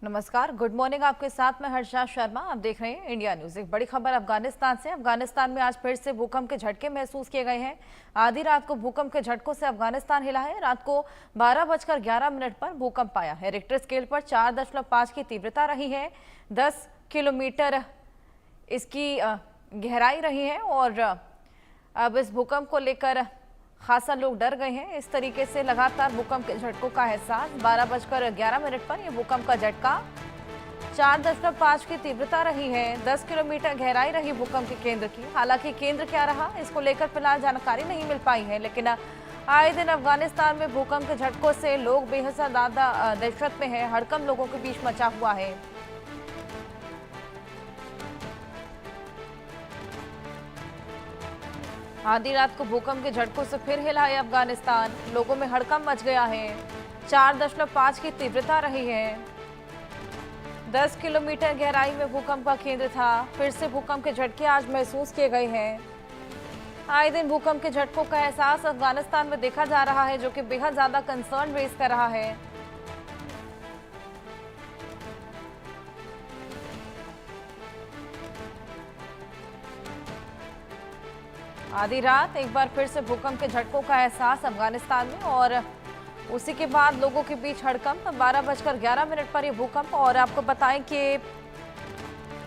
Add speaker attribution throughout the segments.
Speaker 1: नमस्कार, good morning. आपके साथ मैं हर्षा शर्मा। आप देख रहे हैं इंडिया न्यूज। एक बड़ी खबर अफगानिस्तान से। अफगानिस्तान में आज फिर से भूकंप के झटके महसूस किए गए हैं। आधी रात को भूकंप के झटकों से अफगानिस्तान हिला है। रात को 12:11 पर भूकंप आया है। रिक्टर स्केल पर 4.5 की तीव्रता रही है। 10 किलोमीटर इसकी गहराई रही है और अब इस भूकंप को लेकर खासा लोग डर गए हैं। इस तरीके से लगातार भूकंप के झटकों का एहसास। 12:11 पर यह भूकंप का झटका 4.5 की तीव्रता रही है। 10 किलोमीटर गहराई रही भूकंप के केंद्र की। हालांकि केंद्र क्या रहा इसको लेकर फिलहाल जानकारी नहीं मिल पाई है, लेकिन आए दिन अफगानिस्तान में भूकंप के झटकों से लोग बेहद ज्यादा दहशत में है। हड़कंप लोगों के बीच मचा हुआ है। आधी रात को भूकंप के झटकों से फिर हिला है अफगानिस्तान। लोगों में हड़कंप मच गया है। 4.5 की तीव्रता रही है। 10 किलोमीटर गहराई में भूकंप का केंद्र था। फिर से भूकंप के झटके आज महसूस किए गए हैं। आए दिन भूकंप के झटकों का एहसास अफगानिस्तान में देखा जा रहा है, जो कि बेहद ज्यादा कंसर्न रेज कर रहा है। आधी रात एक बार फिर से भूकंप के झटकों का एहसास अफगानिस्तान में और उसी के बाद लोगों के बीच हड़कंप। 12:11 पर यह भूकंप। और आपको बताएं कि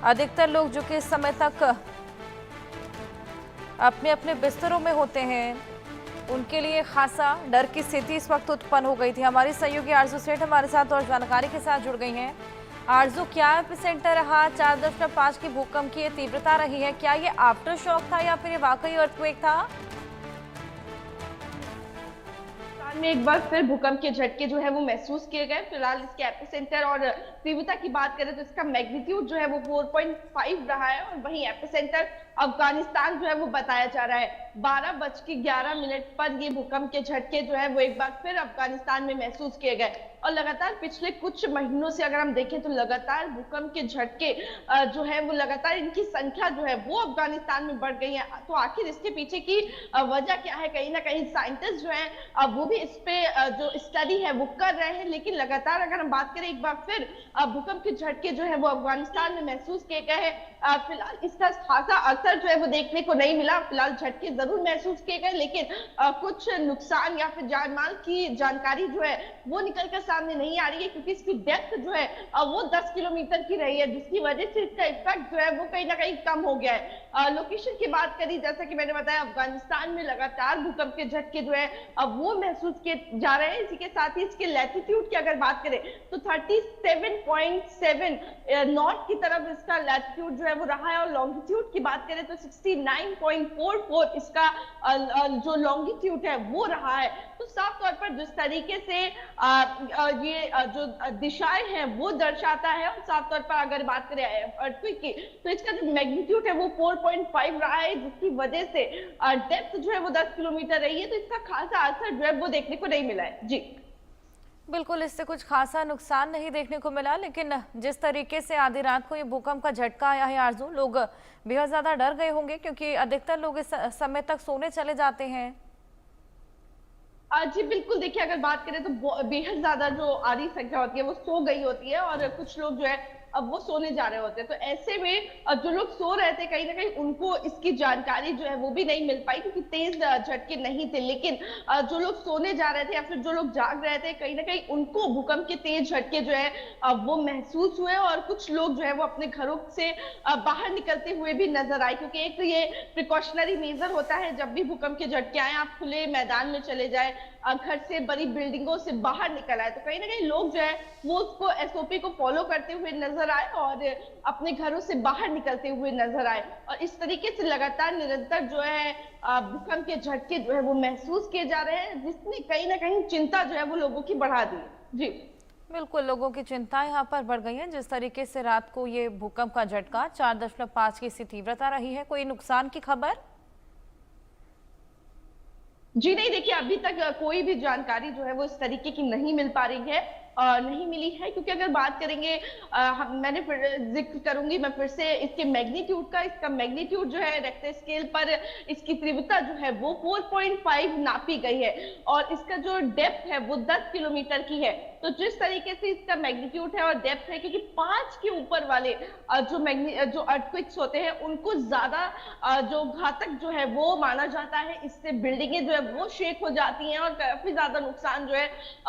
Speaker 1: अधिकतर लोग जो कि इस समय तक अपने अपने बिस्तरों में होते हैं, उनके लिए खासा डर की स्थिति इस वक्त उत्पन्न हो गई थी। हमारी सहयोगी आरजू सेठ हमारे साथ और जानकारी के साथ जुड़ गई हैं। आरजू, क्या एपिसेंटर रहा? 4.5 की भूकंप की ये तीव्रता रही है। क्या ये आफ्टर शॉक था या फिर ये वाकई अर्थक्वेक था?
Speaker 2: में एक बार फिर भूकंप के झटके जो है वो महसूस किए गए। फिलहाल इसके एपिसेंटर और तीव्रता की बात करें तो इसका मैग्नीट्यूड जो है वो 4.5 रहा है और वहीं एपिसेंटर अफगानिस्तान जो है वो बताया जा रहा है। 12:11 पर ये भूकंप के झटके जो है वो एक बार फिर अफगानिस्तान में महसूस किए गए। और लगातार पिछले कुछ महीनों से अगर हम देखें तो लगातार भूकंप के झटके जो है वो लगातार इनकी संख्या जो है वो अफगानिस्तान में बढ़ गई है। तो आखिर इसके पीछे की वजह क्या है? कहीं ना कहीं साइंटिस्ट जो है वो भी इस पे जो स्टडी है वो कर रहे हैं। लेकिन लगातार अगर हम बात करें एक बार फिर भूकंप के झटके जो है वो अफगानिस्तान में महसूस किए गए हैं। फिलहाल इसका खासा असर जो है वो देखने को नहीं मिला। फिलहाल झटके जरूर महसूस किए गए, लेकिन कुछ नुकसान या फिर जान माल की जानकारी जो है वो निकल कर सामने नहीं आ रही है, क्योंकि इसकी डेप्थ जो है वो 10 किलोमीटर की रही है, जिसकी वजह से इसका इफेक्ट जो है वो कहीं ना कहीं कम हो गया है। लोकेशन की बात करी, जैसा कि मैंने बताया, अफगानिस्तान में लगातार भूकंप के झटके जो है वो महसूस किए जा रहे हैं। इसी के साथ ही इसके लैटिट्यूड की अगर बात करें तो 37.7 नॉर्थ की तरफ इसका लैटिट्यूड जो है वो रहा है और लॉन्गिट्यूड की बात करें तो 69.44 इसका जो लॉन्गिट्यूड है वो रहा है। तो साफ तौर पर जिस तरीके से ये जो दिशाएं हैं वो दर्शाता है, और साफ तौर पर अगर बात करें अर्थक्वेक की तो इसका जो मैग्नीट्यूड है वो 4.5 रहा है, जिसकी वजह से डेप्थ जो है वो 10 किलोमीटर रही है। तो इसका खासा असर जो है वो देखने को नहीं मिला है। जी
Speaker 1: बिल्कुल, इससे कुछ खासा नुकसान नहीं देखने को मिला, लेकिन जिस तरीके से आधी रात को ये भूकंप का झटका आया है आरजू, लोग बेहद ज्यादा डर गए होंगे, क्योंकि अधिकतर लोग इस समय तक सोने चले जाते हैं।
Speaker 2: जी बिल्कुल, देखिए अगर बात करें तो बेहद ज्यादा जो आधी संख्या होती है वो सो गई होती है और कुछ लोग जो है अब वो सोने जा रहे होते हैं। तो ऐसे में जो लोग सो रहे थे कहीं ना कहीं उनको इसकी जानकारी जो है वो भी नहीं मिल पाई, क्योंकि तेज झटके नहीं थे। लेकिन जो लोग सोने जा रहे थे या फिर जो लोग जाग रहे थे कहीं ना कहीं उनको भूकंप के तेज झटके जो है वो महसूस हुए और कुछ लोग जो है वो अपने घरों से बाहर निकलते हुए भी नजर आए, क्योंकि एक ये प्रिकॉशनरी मेजर होता है, जब भी भूकंप के झटके आए आप खुले मैदान में चले जाए, घर से बड़ी बिल्डिंगों से बाहर निकल आए। तो कहीं ना कहीं लोग जो है वो उसको एसओपी को फॉलो करते हुए नजर आए और अपने घरों से बाहर निकलते हुए नजर आए। और इस तरीके से लगातार निरंतर जो है भूकंप के झटके जो है वो महसूस किए जा रहे हैं, जिसने कहीं ना कहीं चिंता जो है वो लोगों की बढ़ा दी। जी
Speaker 1: बिल्कुल, लोगों की चिंता यहाँ पर बढ़ गई है। जिस तरीके से रात को ये भूकंप का झटका 4.5 की तीव्रता रही है। कोई नुकसान की खबर?
Speaker 2: जी नहीं, देखिए अभी तक कोई भी जानकारी जो है वो इस तरीके की नहीं मिल पा रही है। नहीं मिली है, क्योंकि अगर बात करेंगे मैंने फिर जिक्र करूंगी मैं फिर से इसके मैग्नीट्यूड का। इसका मैग्नीट्यूड जो है रेक्टर स्केल पर इसकी तीव्रता जो है वो 4.5 नापी गई है, और इसका जो डेप्थ है वो 10 किलोमीटर की है। तो जिस तरीके से इसका मैग्नीट्यूड है और डेप्थ है, क्योंकि 5 के ऊपर वाले जो अर्थक्वेक्स होते हैं उनको ज्यादा जो घातक जो है वो माना जाता है। इससे बिल्डिंगें जो है वो शेक हो जाती हैं और काफी ज्यादा नुकसान जो है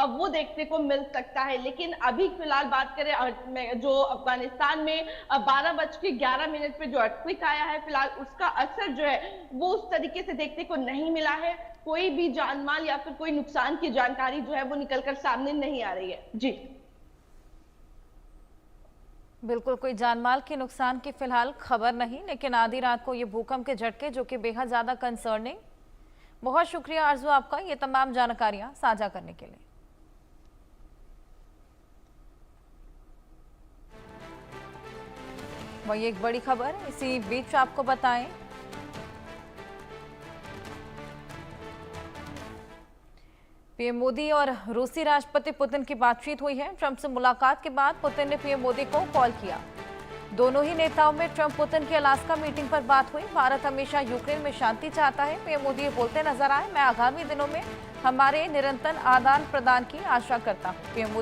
Speaker 2: वो देखने को मिल सकता है। लेकिन अभी फिलहाल बात करें जो अफगानिस्तान में 12:11 पे जो अर्थक्वेक आया है, फिलहाल उसका असर जो है वो उस तरीके से देखने को नहीं मिला है। कोई भी जानमाल या फिर कोई नुकसान की जानकारी जो है वो निकलकर सामने नहीं आ रही है। जी
Speaker 1: बिल्कुल, कोई जानमाल के नुकसान की फिलहाल खबर नहीं, लेकिन आधी रात को ये भूकंप के झटके जो कि बेहद ज्यादा कंसर्निंग। बहुत शुक्रिया आरजू आपका ये तमाम जानकारियां साझा करने के लिए। वही एक बड़ी खबर इसी बीच आपको बताएं, पीएम मोदी और रूसी राष्ट्रपति पुतिन की बातचीत हुई है। ट्रंप से मुलाकात के बाद पुतिन ने पीएम मोदी को कॉल किया। दोनों ही नेताओं में ट्रंप पुतिन की अलास्का मीटिंग पर बात हुई। भारत हमेशा यूक्रेन में शांति चाहता है, पीएम मोदी ये बोलते नजर आए। मैं आगामी दिनों में हमारे निरंतर आदान प्रदान की आशा करता हूं। पीएम मोदी